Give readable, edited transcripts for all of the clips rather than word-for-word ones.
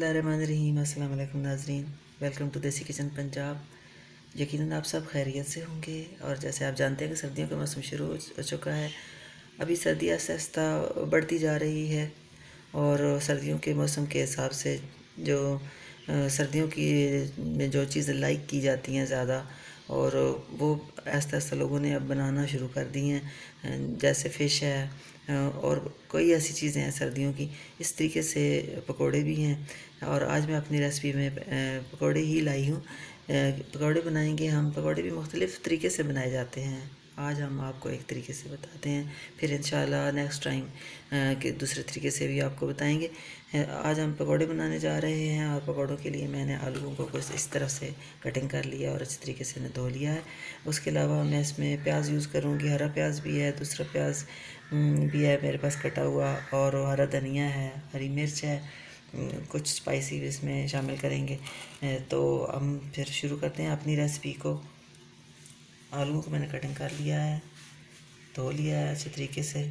बिस्मिल्लाहिर्रहमानिर्रहीम। अस्सलाम वालेकुम नाज़रीन, वेलकम टू देसी किचन पंजाब। यकीनन आप सब खैरियत से होंगे और जैसे आप जानते हैं कि सर्दियों का मौसम शुरू हो चुका है। अभी सर्दी आहिस्ता आहिस्ता बढ़ती जा रही है और सर्दियों के मौसम के हिसाब से जो सर्दियों की में जो चीज़ें लाइक की जाती हैं ज़्यादा, और वो आहिस्ता आहिस्ता लोगों ने अब बनाना शुरू कर दी हैं, जैसे फ़िश है और कई ऐसी चीज़ें हैं सर्दियों की। इस तरीके से पकोड़े भी हैं और आज मैं अपनी रेसिपी में पकोड़े ही लाई हूँ। पकोड़े बनाएंगे हम। पकोड़े भी मुख्तलिफ़ तरीके से बनाए जाते हैं, आज हम आपको एक तरीके से बताते हैं, फिर इंशाल्लाह नेक्स्ट टाइम कि दूसरे तरीके से भी आपको बताएंगे। आज हम पकोड़े बनाने जा रहे हैं और पकोड़ों के लिए मैंने आलूओं को कुछ इस तरह से कटिंग कर लिया और अच्छी तरीके से धो लिया है। उसके अलावा मैं इसमें प्याज यूज़ करूँगी, हरा प्याज भी है, दूसरा प्याज भी है मेरे पास कटा हुआ, और हरा धनिया है, हरी मिर्च है, कुछ स्पाइसी भी इसमें शामिल करेंगे। तो हम फिर शुरू करते हैं अपनी रेसिपी को। आलूओं को मैंने कटिंग कर लिया है, धो लिया है अच्छे तरीके से।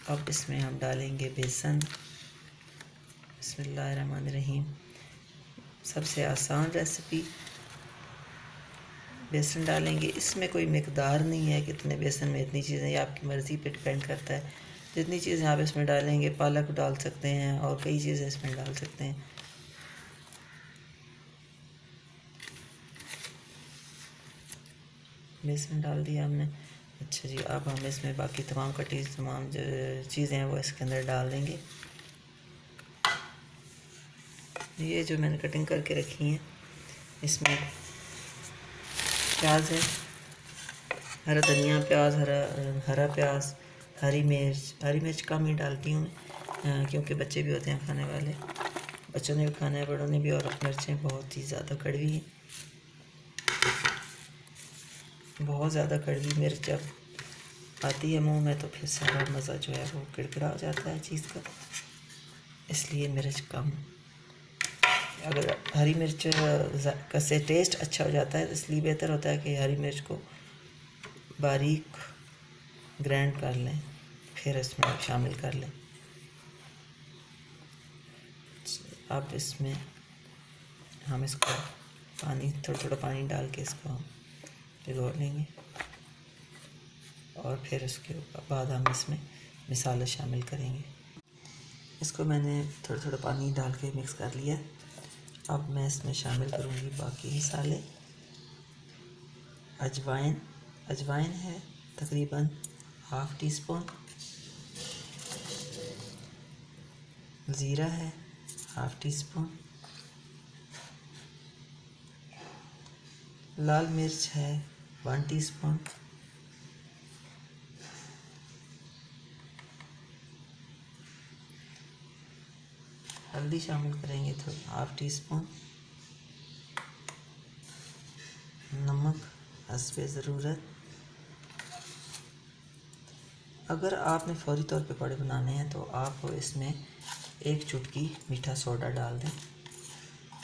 अब इसमें हम डालेंगे बेसन। बिस्मिल्लाहिर्रहमानिर्रहीम। सबसे आसान रेसिपी। बेसन डालेंगे, इसमें कोई मिकदार नहीं है कितने बेसन में इतनी चीज़ें, ये आपकी मर्ज़ी पे डिपेंड करता है। जितनी चीज़ें आप इसमें डालेंगे, पालक डाल सकते हैं और कई चीज़ें इसमें डाल सकते हैं। बेसन डाल दिया हमने। अच्छा जी, अब हम इसमें बाकी तमाम जो चीज़ें हैं वो इसके अंदर डाल देंगे। ये जो मैंने कटिंग करके रखी हैं, इसमें प्याज है, हरा धनिया, प्याज, हरा प्याज, हरी मिर्च कम ही डालती हूँ मैं, क्योंकि बच्चे भी होते हैं खाने वाले, बच्चों ने भी खाना है, बड़ों ने भी। और मिर्चें बहुत ही ज़्यादा कड़वी हैं, बहुत ज़्यादा कड़वी मिर्च जब आती है मुंह में तो फिर सारा मज़ा जो है वो किड़किड़ा हो जाता है चीज़ का, इसलिए मिर्च कम। अगर हरी मिर्च का से टेस्ट अच्छा हो जाता है, इसलिए बेहतर होता है कि हरी मिर्च को बारीक ग्राइंड कर लें, फिर इसमें शामिल कर लें। अब इसमें हम इसको थोड़ा थोड़ा पानी डाल के इसको हम भिगो लेंगे और फिर उसके बाद हम इसमें मसाले शामिल करेंगे। इसको मैंने थोड़ा थोड़ा पानी डाल के मिक्स कर लिया। अब मैं इसमें शामिल करूँगी बाकी मसाले। अजवाइन है तकरीबन ½ टीस्पून, ज़ीरा है ½ टीस्पून, लाल मिर्च है 1 टीस्पून, हल्दी शामिल करेंगे तो ½ टीस्पून, नमक हस्बे ज़रूरत। अगर आपने फौरी तौर पे पकौड़े बनाने हैं तो आप इसमें 1 चुटकी मीठा सोडा डाल दें,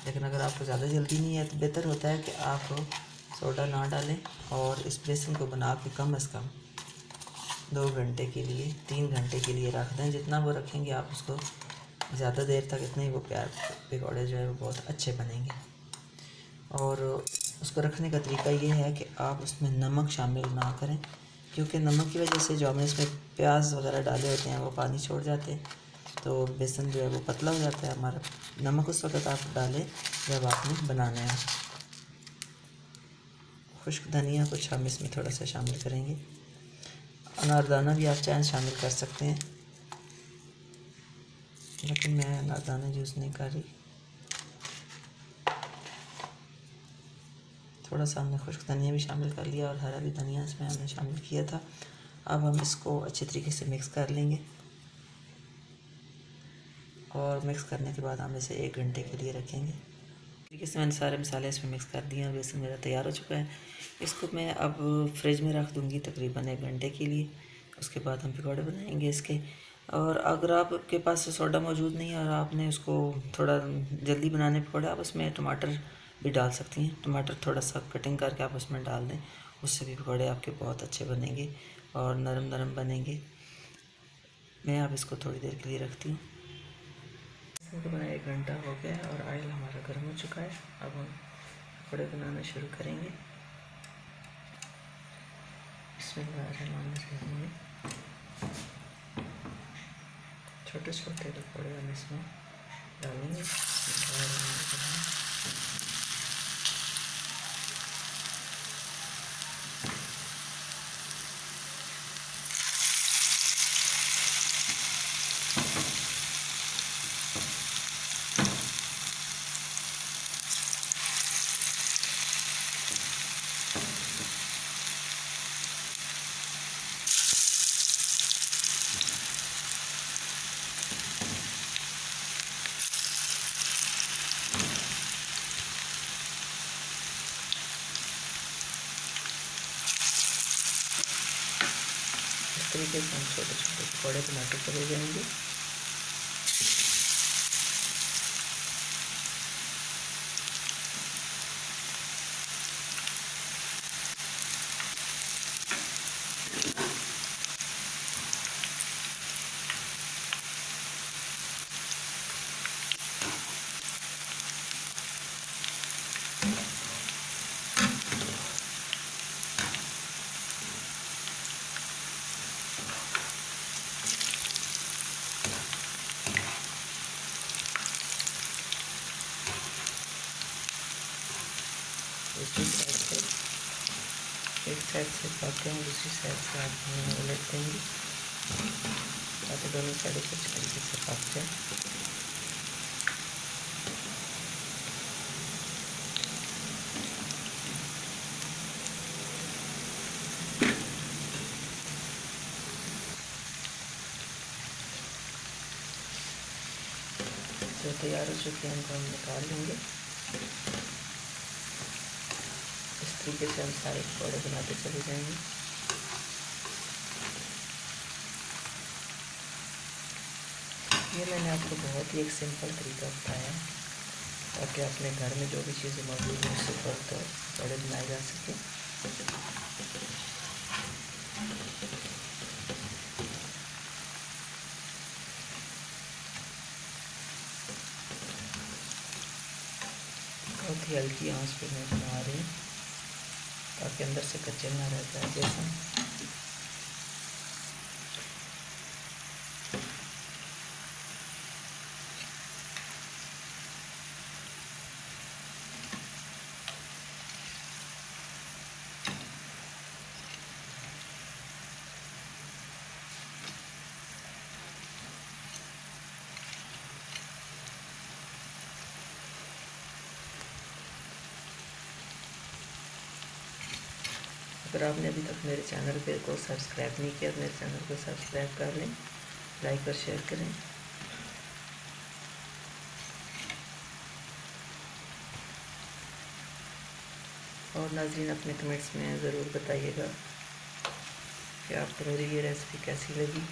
लेकिन अगर आपको ज़्यादा जल्दी नहीं है तो बेहतर होता है कि आप सोडा ना डालें और इस बेसन को बना के कम से कम 2 घंटे के लिए, 3 घंटे के लिए रख दें। जितना वो रखेंगे आप उसको ज़्यादा देर तक, इतने ही वो पकौड़े जो है वो बहुत अच्छे बनेंगे। और उसको रखने का तरीका ये है कि आप उसमें नमक शामिल ना करें, क्योंकि नमक की वजह से जो हमने इसमें प्याज वगैरह डाले होते हैं वो पानी छोड़ जाते हैं, तो बेसन जो है वो पतला हो जाता है हमारा। नमक उस वक्त आप डालें जब आपने बनाना है। खुश्क धनिया कुछ हम इसमें थोड़ा सा शामिल करेंगे। अनारदाना भी आप चाहें शामिल कर सकते हैं, लेकिन मैं अनारदाना यूज़ नहीं कर रही। थोड़ा सा हमने खुश्क धनिया भी शामिल कर लिया और हरा भी धनिया इसमें हमने शामिल किया था। अब हम इसको अच्छे तरीके से मिक्स कर लेंगे और मिक्स करने के बाद हम इसे 1 घंटे के लिए रखेंगे। तरीके से मैंने सारे मसाले इसमें मिक्स कर दिए हैं। बेसन मेरा तैयार हो चुका है। इसको मैं अब फ्रिज में रख दूँगी तकरीबन 1 घंटे के लिए। उसके बाद हम पकौड़े बनाएंगे इसके। और अगर आपके पास सोडा मौजूद नहीं है और आपने उसको थोड़ा जल्दी बनाने पकौड़े, आप उसमें टमाटर भी डाल सकती हैं। टमाटर थोड़ा सा कटिंग करके आप उसमें डाल दें, उससे भी पकौड़े आपके बहुत अच्छे बनेंगे और नरम नरम बनेंगे। मैं अब इसको थोड़ी देर के लिए रखती हूँ। बेसन को बनाए 1 घंटा हो गया और ऑयल हमारा गर्म हो चुका है। अब हम पकौड़े बनाना शुरू करेंगे। बिस्मिल्लाहिर्रहमानिर्रहीम। छोटे छोटे पकौड़े हम इसमें डालेंगे। इस तरीके से हम छोटे छोटे पकौड़े बनाते चले जाएंगे। दूसरी साइड से एक साइड से पकाते हैं, दूसरी साइड से आप उलट देंगे ताकि दोनों साइड अच्छे तरीके से पक जाए। जो तैयार हो चुके हैं उनको हम निकाल लेंगे। इस तरीके से हम सारे पकौड़े बनाते चले जाएंगे। ये मैंने आपको बहुत ही एक सिंपल तरीका बताया ताकि अपने घर में जो भी चीज़ें मौजूद हैं उससे पकौड़े बनाए जा सकें। बहुत ही हल्की आंच पे मैं बना रही हूँ ताकि अंदर से कच्चे ना रह जाए बेसन। अगर आपने अभी तक मेरे चैनल को सब्सक्राइब नहीं किया तो मेरे चैनल को सब्सक्राइब कर लें, लाइक और शेयर करें। और नाज़रीन अपने कमेंट्स में ज़रूर बताइएगा कि आपको मेरी ये रेसिपी कैसी लगी।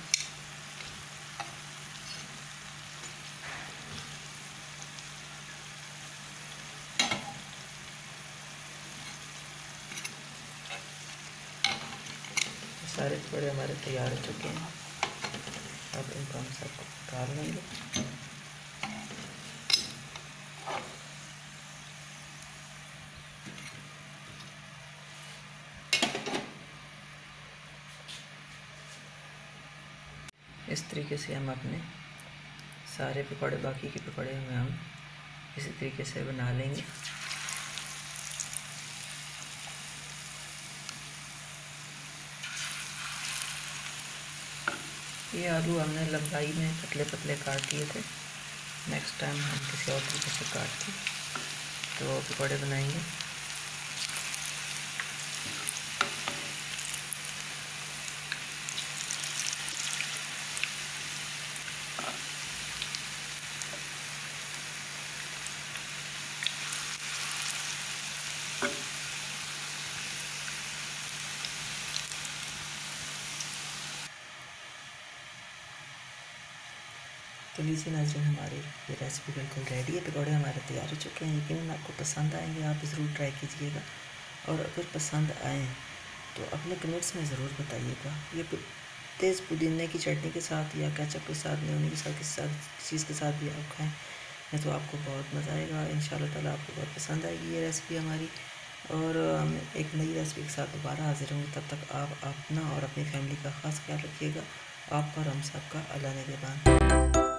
सारे पकौड़े हमारे तैयार हो चुके हैं। अब इनको हम सबको निकाल लेंगे। इस तरीके से हम अपने सारे पकौड़े, बाकी के पकौड़े में हम इसी तरीके से बना लेंगे। ये आलू हमने लंबाई में पतले पतले काट लिए थे। नेक्स्ट टाइम हम किसी और तरीके से काट के तो पकौड़े बनाएंगे। तो लीजिए नाज़रीन, हमारी ये रेसिपी बिल्कुल रेडी है। पकौड़े हमारे तैयार हो चुके हैं। यकीनन आपको पसंद आएंगे, आप ज़रूर ट्राई कीजिएगा। और अगर पसंद आए तो अपने कमेंट्स में ज़रूर बताइएगा। ये तेज़ पुदीने की चटनी के साथ या केचप के साथ, मेयोनीज के साथ, किसी चीज़ के साथ भी आप खाएँ, तो आपको बहुत मज़ा आएगा। इंशाल्लाह ताला आपको बहुत पसंद आएगी ये रेसिपी हमारी। और हम एक नई रेसिपी के साथ दोबारा हाजिर होंगे। तब तक आप अपना और अपनी फैमिली का ख़ास ख्याल रखिएगा। आपका और हम सबका अल्लाह ने निगहबान।